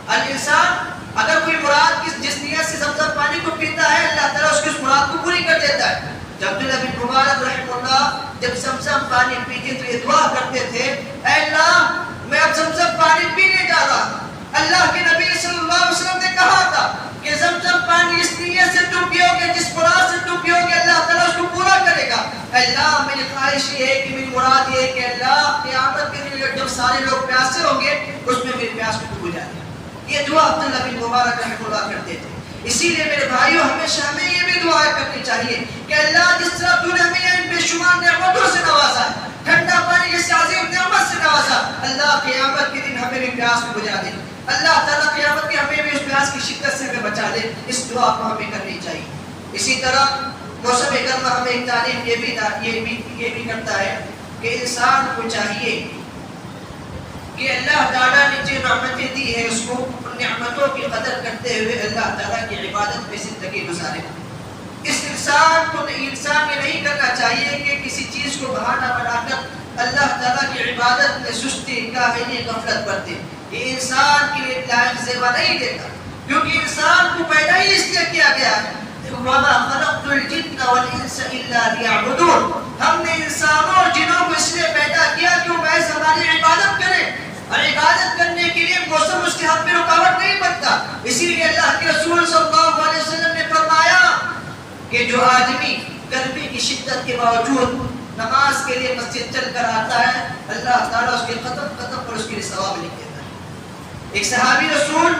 الانسان اگر کوئی مراد جس نیت سے زمزم پانی کو پیتا ہے، اللہ تعالیٰ اس کی اس مراد کو پوری کر دیتا ہے۔ جب عبداللہ بن مبارک رحمہ اللہ جب زمزم پانی پیتے تو یہ دعا کرتے تھے، اے اللہ میں اب زمزم پانی پینے جا رہا ہوں، اللہ کے نبی صلی اللہ علیہ وسلم نے کہا تھا کہ زمزم پانی اس نیت سے تم پیو گے، جس مراد سے تم پیو گے، اللہ تعالیٰ اس کو پورا کرے گا۔ اللہ میری خواہش یہ ہے کہ میری مراد یہ ہے کہ اللہ قیامت کے دن جب سارے لوگ پیاسے ہوں گے، اس میں میری پیاس کو بجھا دے۔ یہ دعا عبداللہ بن مبارک رحمہ اللہ کرتے تھے۔ اسی لیے میرے بھائیوں ہمیشہ ہمیں یہ بھی دعا کرنی چاہیے کہ اللہ جس طرح تو نے ہمیں ان بے شمار نعمتوں سے نوازا ہے، ٹھنڈا پانی جیسے عظیم نعمت سے نوازا، اللہ قیامت کے دن ہمیں بھی پیاس کو بجھا دے، اللہ تعالیٰ قیامت کے ہمیں بھی اس پیاس کی شدت سے ہمیں بچا دے۔ اس دعا کو ہمیں کرنی چاہیے۔ اسی طرح موسم گرما ہمیں ایک تعلیم یہ بھی کرتا ہے کہ انسان کو چاہیے کہ اللہ تعالیٰ نے جو نعمتیں دی ہیں اس کو ان نعمتوں کی قدر کرتے ہوئے اللہ تعالیٰ کی عبادت میں زندگی گزارے۔ اس انسان یہ نہیں کرنا چاہیے کہ کسی چیز کو بہانہ بنا کر اللہ تعالیٰ کی عبادت میں سستی، کاہلی، غفلت برتے۔ یہ انسان کے لیے لائق زیبا نہیں دیتا، کیونکہ انسان کو پیدا ہی اس لیے کیا گیا ہے، وَمَا خَلَقْتُ الْجِنَّ وَالْإِنسَ إِلَّا لِيَعْبُدُونَ۔ ہم نے انسانوں اور جنوں کو اس لیے پیدا کیا کہ وہ محض ہماری عبادت کریں، اور عبادت کرنے کے لیے موسم اس کے حق میں رکاوٹ نہیں بنتا۔ اسی لیے اللہ کے رسول صلی اللہ علیہ وسلم نے فرمایا کہ جو آدمی گرمی کی شدت کے باوجود نماز کے لیے مسجد چل کر آتا ہے، اللہ تعالیٰ اس کے قدم پر اس کے لیے ثواب لکھ دیتا ہے۔ ایک صحابی رسول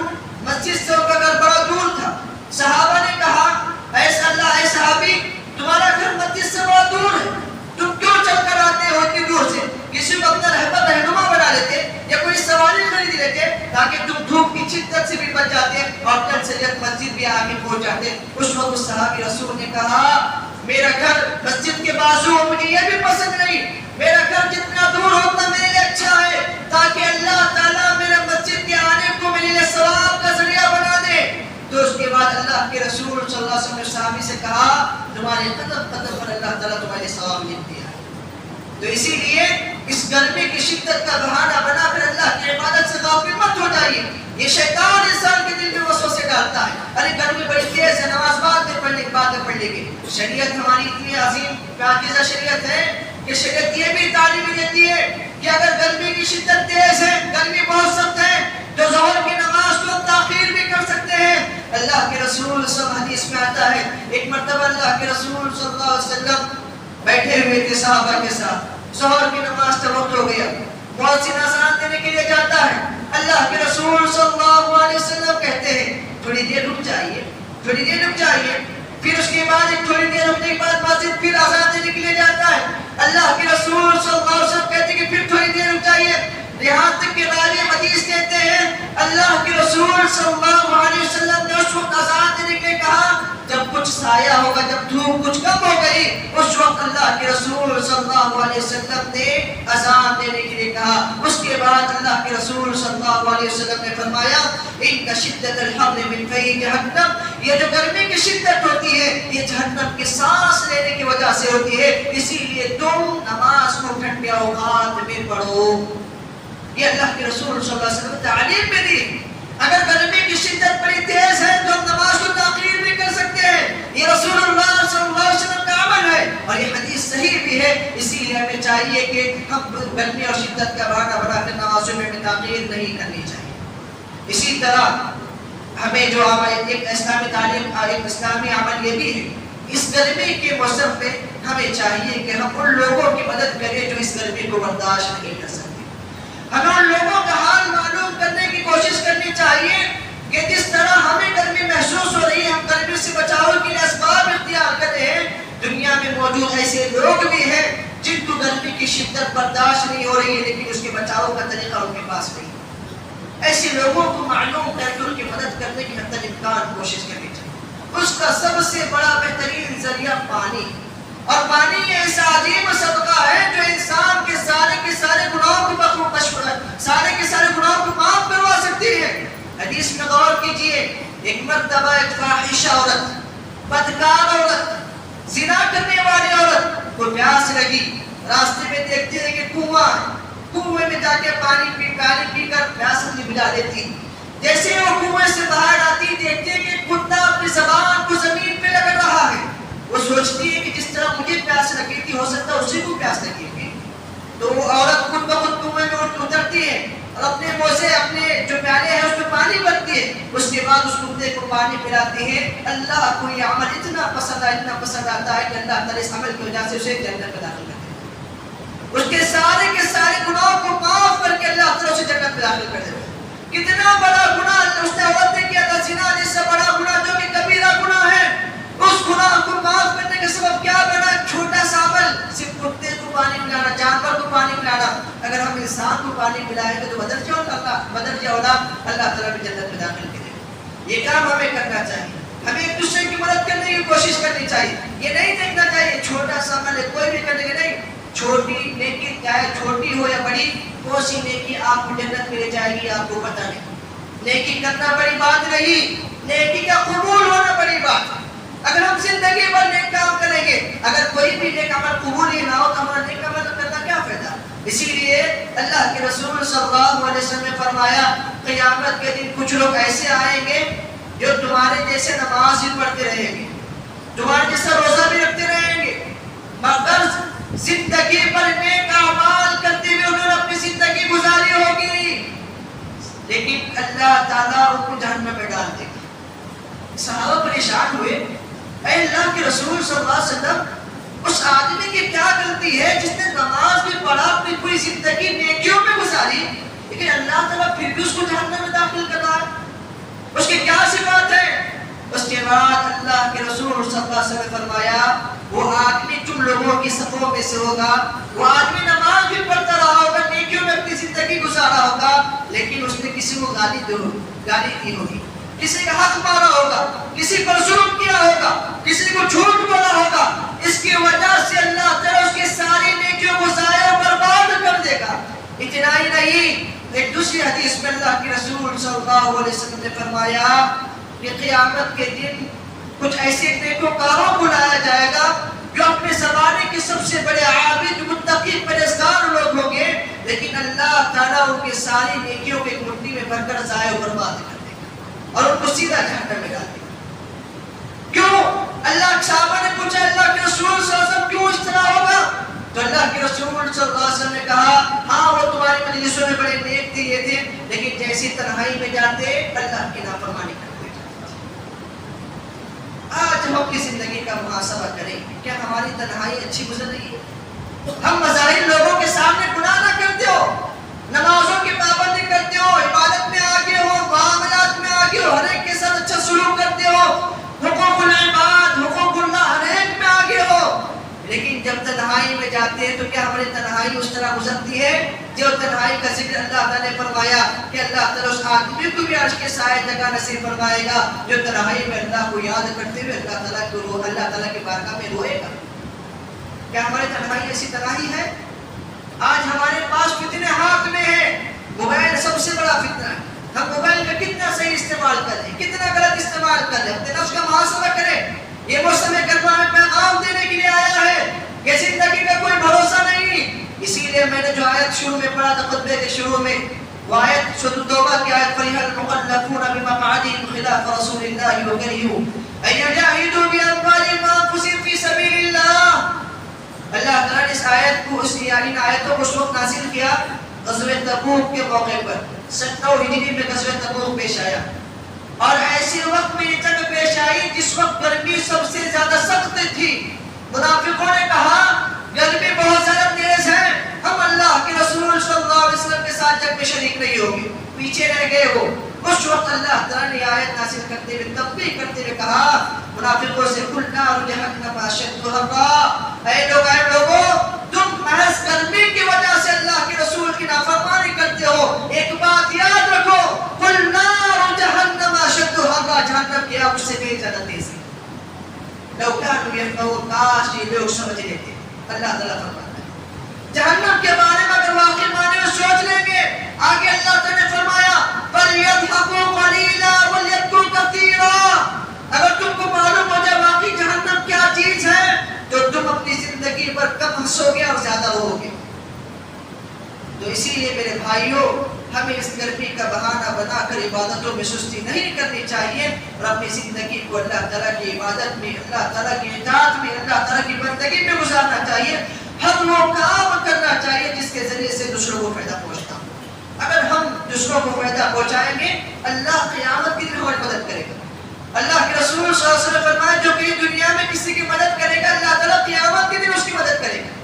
مسجد سے ان کا گھر بڑا دور تھا، صحابہ نے کہا، اے صحابی تمہارا گھر مسجد سے بڑا دور ہے، تم کیوں چل کر آتے ہو اتنی دور سے؟ کسی کو اپنا رہنما بنا لیتے یا کوئی سواری خرید لیتے تاکہ تم دھوپ کی شدت سے بھی بچ جاتے اور کل سے جب مسجد بھی آگے پہنچ جاتے۔ اس وقت اس صحابی رسول نے کہا، میرا گھر مسجد کے بازو، مجھے یہ بھی پسند نہیں، میرا گھر جتنا دور ہوتا میرے لیے اچھا ہے، تاکہ اللہ تعالیٰ میرے مسجد کے آنے کو میرے لیے ثواب کا ذریعہ بنا دے۔ تو اس کے بعد اللہ کے رسول صلی اللہ علیہ وسلم نے صحابی سے کہا، تمہارے قدم پر اللہ تعالیٰ تمہارے ثواب لکھ دیا ہے۔ تو اسی لیے اس گرمی کی شدت کا بہانہ بنا کر اللہ کی عبادت سے غافل مت ہو جائیے۔ یہ شیطان انسان کے دل میں وسوسے ڈالتا ہے، ارے گرمی بڑی تیز ہے، نماز بعد میں پڑھ لیں گے۔ شریعت ہماری اتنی عظیم پاکیزہ شریعت ہے کہ شریعت یہ بھی تعلیم دیتی ہے کہ اگر گرمی کی شدت تیز ہے، گرمی بہت سخت ہے، تو ظہر کی نماز کو تاخیر بھی کر سکتے ہیں۔ اللہ کے رسول صلی اللہ علیہ وسلم حدیث میں آتا ہے، ایک مرتبہ اللہ کے رسول صلی اللہ علیہ وسلم بیٹھے ہوئے تھے صحابہ کے ساتھ، ظہر کی نماز کا وقت ہو گیا، بہت سی اذان دینے کے لیے جاتا ہے، اللہ کے رسول صلی اللہ علیہ وسلم کہتے ہیں تھوڑی دیر رک جائیے، تھوڑی دیر رک جائیے۔ پھر اس کے بعد تھوڑی دیر رکنے کے بعد مسجد پھر اذان دینے کے لیے جاتا ہے، اللہ کے رسول صلی اللہ علیہ وسلم کہتے ہیں کہ پھر تھوڑی دیر رک جائیے، یہاں تک کہ راوی حدیث کہتے ہیں اللہ کے رسول صلی اللہ علیہ وسلم نے اس وقت اذان دینے کے لیے کہا جب کچھ سایہ ہوگا، جب دھوپ کچھ کم ہو گئی، اس وقت اللہ کے رسول صلی اللہ علیہ وسلم نے اذان دینے کے لیے کہا۔ اس کے بعد اللہ کے رسول صلی اللہ علیہ وسلم نے فرمایا ان شدت الحر من فی جہنم، یہ جو گرمی کی شدت ہوتی ہے یہ جہنم کے سانس لینے کی وجہ سے ہوتی ہے، اسی لیے تم نماز کو ٹھنڈے اوقات میں پڑھو۔ یہ اللہ کے رسول صلی اللہ علیہ وسلم نے تعلیم میں دی. اگر گرمی کی شدت بڑی تیز ہے تو ہم نماز کو تاخیر بھی کر سکتے ہیں. یہ رسول اللہ صلی اللہ علیہ وسلم کا عمل ہے اور یہ حدیث صحیح بھی ہے. اسی لیے ہمیں چاہیے کہ ہم گرمی اور شدت کا بہانہ بنا کر نمازوں میں تاخیر نہیں کرنی چاہیے. اسی طرح ہمیں جو ایک اسلامی تعلیم ایک اسلامی عمل یہ بھی ہے، اس گرمی کے موسم میں ہمیں چاہیے کہ ہم ان لوگوں کی مدد کریں جو اس گرمی کو برداشت نہیں کر سکتے. ہمیں ان لوگوں کا حال معلوم کرنے کی کوشش کرنی چاہیے کہ جس طرح ہمیں گرمی محسوس ہو رہی ہے، ہم گرمی سے بچاؤ کے لیے اسباب اختیار کر رہے ہیں. دنیا میں موجود ایسے لوگ بھی ہیں جن کو گرمی کی شدت برداشت نہیں ہو رہی ہے لیکن اس کے بچاؤ کا طریقہ ان کے پاس نہیں. ایسے لوگوں کو معلوم کر کے ان کی مدد کرنے کی حد امکان کوشش کرنی چاہیے. اس کا سب سے بڑا بہترین ذریعہ پانی، اور پانی ایسا عظیم صدقہ ہے جو انسان کے سارے گناہوں کو معاف کروا سکتی ہے. حدیث میں غور کیجئے، ایک مرتبہ ایک فاحشہ عورت، بدکار عورت، زنا کرنے والی عورت کو پیاس لگی. راستے میں دیکھتے ہیں کہ کنواں ہے، کنویں میں جا کے پانی پی کر پیاس بجھا دیتی. جیسے وہ کنویں سے باہر آتی دیکھتے ہیں کہ کتا اپنی زبان کو زمین پہ رگڑ رہا ہے. وہ سوچتی ہے کہ جس طرح مجھے پیاس لگی تھی ہو سکتا ہے اسی کو پیاس لگی ہوگی. تو وہ عورت خود بخود کنویں میں اترتی ہے اور اپنے منہ سے اپنے جو پیالے ہیں اس میں پانی بھرتی ہے. اس کے بعد اس کتے کو پانی پلاتی ہے. اللہ کو یہ عمل اتنا پسند آتا ہے کہ اللہ تعالیٰ اس عمل کی وجہ سے اسے جنت میں داخل کرتے ہیں. اس کے سارے گناہوں کو معاف کر کے اللہ تعالیٰ اسے جنت میں داخل کر دیتے ہیں. کتنا بڑا گناہ اس نے عورت نے کیا تھا، زنا جس سے بڑا گناہ جو کہ کبیرہ گناہ ہے. اس گناہ کو معاف کرنے کا سبب کیا بنا؟ چھوٹا سا عمل، صرف کتے کو پانی پلانا، جانور کو پانی پلانا. اگر ہم انسان کو پانی پلائیں گے تو بدرجہ اولاد اللہ تعالیٰ بھی جنت میں داخل کرے. یہ کام ہمیں کرنا چاہیے. ہمیں ایک دوسرے کی مدد کرنے کی کوشش کرنی چاہیے. یہ نہیں دیکھنا چاہیے چھوٹا سا عمل ہے کوئی بھی کرنے کے نہیں. چھوٹی نیکی چاہے چھوٹی ہو یا بڑی، کون سی نیکی آپ کو جنت میں لے جائے گی آپ کو پتہ نہیں. نیکی کرنا بڑی بات نہیں، نیکی کا قبول ہونا بڑی بات. اگر ہم زندگی بھر نیک کام کریں گے، اگر کوئی بھی نیک عمل قبول ہی نہ ہو تو ہمارا نیک عمل کرنا کیا فائدہ؟ اسی لیے اللہ کے رسول صلی اللہ علیہ وسلم نے فرمایا قیامت کے دن کچھ لوگ ایسے آئیں گے جو تمہارے جیسے نماز بھی پڑھتے رہیں گے، تمہارے جیسا روزہ بھی رکھتے رہیں گے، مگر زندگی پر نیک اعمال کرتے ہوئے انہوں نے اپنی زندگی گزاری ہوگی، لیکن اللہ تعالیٰ ان کو جہنم میں ڈال دے گا. صحابہ پریشان ہوئے، اے اللہ کے رسول صلی اللہ علیہ وسلم، اس آدمی کی کیا غلطی ہے جس نے نماز بھی پڑھا، اپنی پوری زندگی نیکیوں میں گزاری، لیکن اللہ تعالیٰ پھر بھی اس کو جہنم میں داخل کر رہا ہے؟ اس کی کیا صفات ہے؟ اس کے بعد اللہ کے رسول صلی اللہ علیہ وسلم نے فرمایا وہ آدمی تم لوگوں کی صفوں میں سے ہوگا، وہ آدمی نماز بھی پڑھتا رہا ہوگا، نیکیوں میں اپنی زندگی گزارا ہوگا، لیکن اس نے کسی کو گالی دی ہوگی، کسی کا حق مارا ہوگا، کسی پر ظلم کیا ہوگا، کسی کو جھوٹ بولا ہوگا. اس کی وجہ سے اللہ تعالیٰ اس کی ساری نیکیوں کو ضائع و برباد کر دے گا. اتنا ہی نہیں، ایک دوسری حدیث میں اللہ کے رسول صلی اللہ علیہ وسلم نے فرمایا کہ قیامت کے دن کچھ ایسے نیکوکاروں کو لایا جائے گا جو اپنے زمانے کے سب سے بڑے عابد متقی پرہیزگار لوگ ہوں گے، لیکن اللہ تعالیٰ ان کی ساری نیکیوں کو ایک مٹھی میں بھر کر ضائع و برباد کر دے گا اور ان کو سیدھا جہنم میں ڈال دے گا. کیوں؟ اللہ صحابہ نے پوچھا اللہ کے رسول صلی اللہ علیہ وسلم کیوں اس طرح ہوگا؟ تو اللہ کے رسول صلی اللہ علیہ وسلم نے کہا ہاں وہ تمہاری مجلسوں میں بڑے نیک تھے یہ تھے، لیکن جیسی تنہائی میں جاتے اللہ کی نافرمانی کرتے. آج ہم اپنی زندگی کا محاسبہ کریں، کیا ہماری تنہائی اچھی گزر رہی ہے؟ ہم مظاہر لوگوں کے سامنے گناہ نہ کرتے ہو، نمازوں کی پابندی کرتے ہو، عبادت میں آگے ہو، معاملات میں آگے ہو، ہر ایک کے ساتھ اچھا سلوک کرتے ہو، حقوق العباد حقوق اللہ ہر ایک میں آگے ہو، لیکن جب تنہائی میں جاتے ہیں تو کیا ہماری تنہائی اس طرح گزرتی ہے؟ جو تنہائی کا ذکر اللہ تعالیٰ نے فرمایا کہ اللہ تعالیٰ اس آدمی کو بھی عرش کے سائے جگہ نصیب فرمائے گا جو تنہائی میں اللہ کو یاد کرتے ہوئے اللہ تعالیٰ کے بارگاہ میں روئے گا. کیا ہماری تنہائی ایسی تنہائی ہے؟ آج ہمارے پاس فتنے ہاتھ میں ہیں، موبائل سب سے بڑا فتنہ ہے. ہم موبائل کا کتنا صحیح استعمال کر رہے ہیں، کتنا غلط استعمال کر رہے ہیں، اپنے نفس کا محاسبہ کریں. یہ موسم گرما میں پیغام دینے کے لیے آیا ہے کہ زندگی کا کوئی بھروسہ نہیں، اسی لیے میں نے جو آیت شروع میں پڑھا تھا خطبے کے شروع میں، وہ آیت سورۃ التوبہ کی آیت فَرِحَ الْمُخَلَّفُونَ بِمَقْعَدِهِمْ خِلَافَ رَسُولِ اللَّهِ وَكَرِهُوا أَن يُجَاهِدُوا بِأَمْوَالِهِمْ وَأَنفُسِهِمْ فِي سَبِيلِ اللَّهِ۔ اللہ تعالیٰ نے اس آیت کو، ان آیتوں کو اس وقت نازل کیا غزوہ تبوک کے موقع پر، 97 ہجری میں غزوہ تبوک پیش آیا، اور ایسے وقت میں یہ جنگ پیش آئی جس وقت گرمی سب سے زیادہ سخت تھی۔ منافقوں نے کہا گرمی بہت زیادہ تیز ہے، ہم اللہ کے رسول صلی اللہ علیہ وسلم کے ساتھ جنگ میں شریک نہیں ہوں گے، پیچھے رہ گئے وہ۔ اس وقت اللہ تعالیٰ نے آیت نازل کرتے ہوئے تنبیہ کرتے ہوئے کہا منافقوں سے قُلْ نَارُ جَهَنَّمَ أَشَدُّ حَرًّا، اے لوگوں تم محض گرمی کی وجہ سے اللہ کے رسول کی نافرمانی کرتے ہو، ایک بات یاد رکھو، قُلْ نَارُ جَهَنَّمَ أَشَدُّ حَرًّا، جہنم کی آگ اس سے کہیں زیادہ تیز ہے۔ لو كانوا يفقهون، کاش یہ لوگ سمجھ لیتے۔ اللہ تعالیٰ فرماتا ہے جہنم کے بارے میں اگر واقعی معنی میں سوچ لیں گے، آگے اللہ تعالیٰ نے فرمایا فَلْيَضْحَكُوا قَلِيلًا وَلْيَبْكُوا كَثِيرًا۔ اگر تم کو معلوم ہو جائے واقعی جہنم کیا چیز ہے تو تم اپنی زندگی پر کم ہنسو گے اور زیادہ رو گے۔ تو اسی لیے میرے بھائیوں، ہمیں اس گرمی کا بہانہ بنا کر عبادتوں میں سستی نہیں کرنی چاہیے، اور اپنی زندگی کو اللہ تعالیٰ کی عبادت میں، اللہ تعالیٰ کی اطاعت میں، اللہ تعالیٰ کی بندگی میں گزارنا چاہیے۔ ہر وہ کام کرنا چاہیے جس کے ذریعے سے دوسروں کو فائدہ پہنچتا ہو۔ اگر ہم دوسروں کو فائدہ پہنچائیں گے، اللہ قیامت کی دن ہماری مدد کرے گا۔ اللہ کے رسول صلی اللہ علیہ وسلم فرمایا جو کہ دنیا میں کسی کی مدد کرے گا، اللہ تعالیٰ قیامت کے دن اس کی مدد کرے گا۔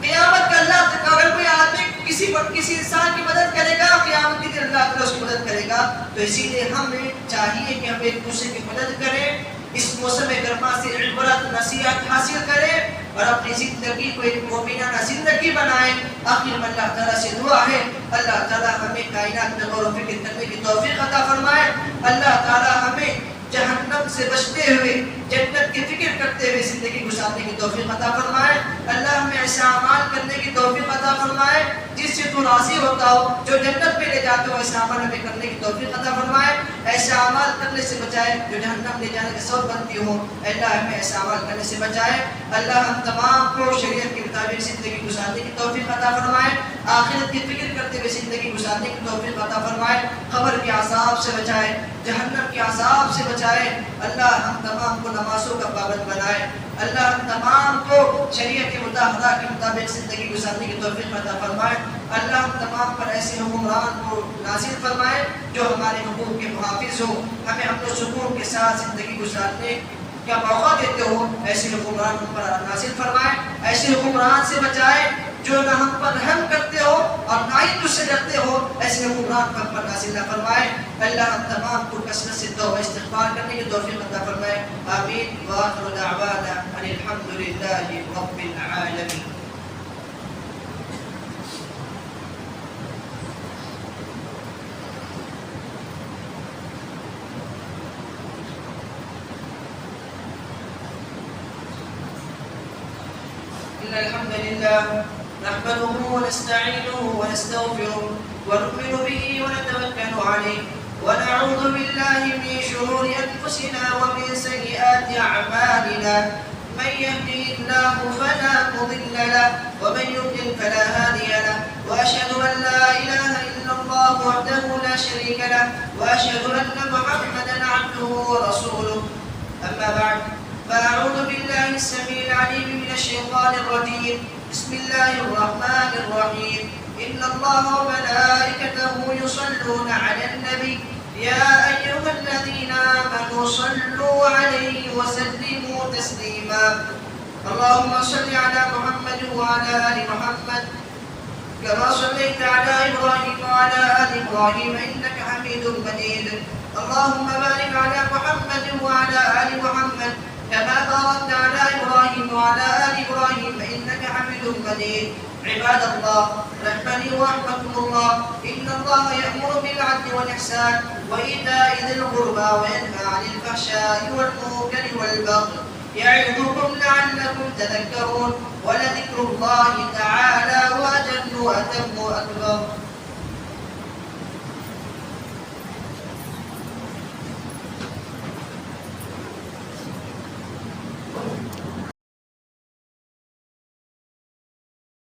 قیامت کا اللہ اگر کوئی آدمی کسی انسان کی مدد کرے گا، قیامت کے دن اللہ تعالیٰ اس کی مدد کرے گا۔ تو اسی لیے ہمیں چاہیے کہ ہم ایک دوسرے کی مدد کریں، اس موسم گرما سے عبرت نصیحت حاصل کریں اور اپنی زندگی کو ایک مومنانہ زندگی بنائیں۔ آخر میں اللہ تعالیٰ سے دعا ہے اللہ تعالیٰ ہمیں کائنات میں غور و فکر کرنے کی توفیق عطا فرمائے۔ اللہ تعالیٰ ہمیں جہنم سے بچتے ہوئے جنت کی فکر کرتے ہوئے زندگی گزارنے کی توفیق عطا فرمائے۔ اللہ ہمیں ایسا اعمال کرنے کی توفیق عطا فرمائے جس سے تو راضی ہوتا ہو، جو جنت میں لے جاتے ہو، ایسا عمل ہمیں کرنے کی توفیق عطا فرمائے۔ ایسا اعمال کرنے سے بچائے جو جہنم لے جانے کے سبب بنتی ہو، اللہ ہمیں ایسا عمل کرنے سے بچائے۔ اللہ ہم تمام کو شریعت کے مطابق زندگی گزارنے کی توفیق عطا فرمائے، آخرت کی فکر کرتے ہوئے زندگی گزارنے کی توفیق عطا فرمائے، قبر کے عذاب سے بچائے، جہنم کے عذاب سے بچائے۔ اللہ ہم تمام کو نمازوں کا پابند بنائے، اللہ ہم تمام کو شریعت کے مطالبہ کے مطابق زندگی گزارنے کی توفیق عطا فرمائے۔ اللہ ہم تمام پر ایسے حکمران کو نازل فرمائے جو ہمارے حقوق کے محافظ ہو، ہمیں امن و سکون کے ساتھ زندگی گزارنے کا موقع دیتے ہو، ایسے حکمران ہم پر نازل فرمائے۔ ایسے حکمران سے بچائے جو نہ ہم پر رحم کرتے ہو اور نہ ہی تجھ سے ڈرتے ہو، ایسے حکمران ہم پر نازل نہ فرمائے۔ اللہ ہم تمام کو کثرت سے توبہ استغفار کرنے کی توفیق عطا فرمائے۔ آمین وآخر دعوانا ان الحمد للہ رب العالمین۔ إن الحمد لله نحمده ونستعينه ونستغفره ونؤمن به ونتوكل عليه ونعوذ بالله من شرور أنفسنا ومن سيئات أعمالنا من يهده الله فلا مضل له ومن يضلل فلا هادي له وأشهد أن لا إله إلا الله وحده لا شريك له وأشهد أن محمدا عبده ورسوله أما بعد فأعوذ بالله السميع العليم من الشيطان الرجيم بسم الله الرحمن الرحيم إن الله وملائكته يصلون على النبي يا أيها الذين آمنوا صلوا عليه وسلموا تسليما اللهم صل على محمد وعلى آل محمد كما صليت على إبراهيم وعلى آل إبراهيم إنك حميد مجيد اللهم بارك على محمد وعلى آل محمد كما باركت على إبراهيم وعلى آل إبراهيم إنك حميد مجيد عباد الله رحمني ورحمكم الله إن الله يأمر بالعدل والإحسان وإيتاء ذي القربى وينهى عن الفحشاء والمنكر والبغي يعظكم لعلكم تذكرون ولذكر الله تعالى وأجل وأتم وأكبر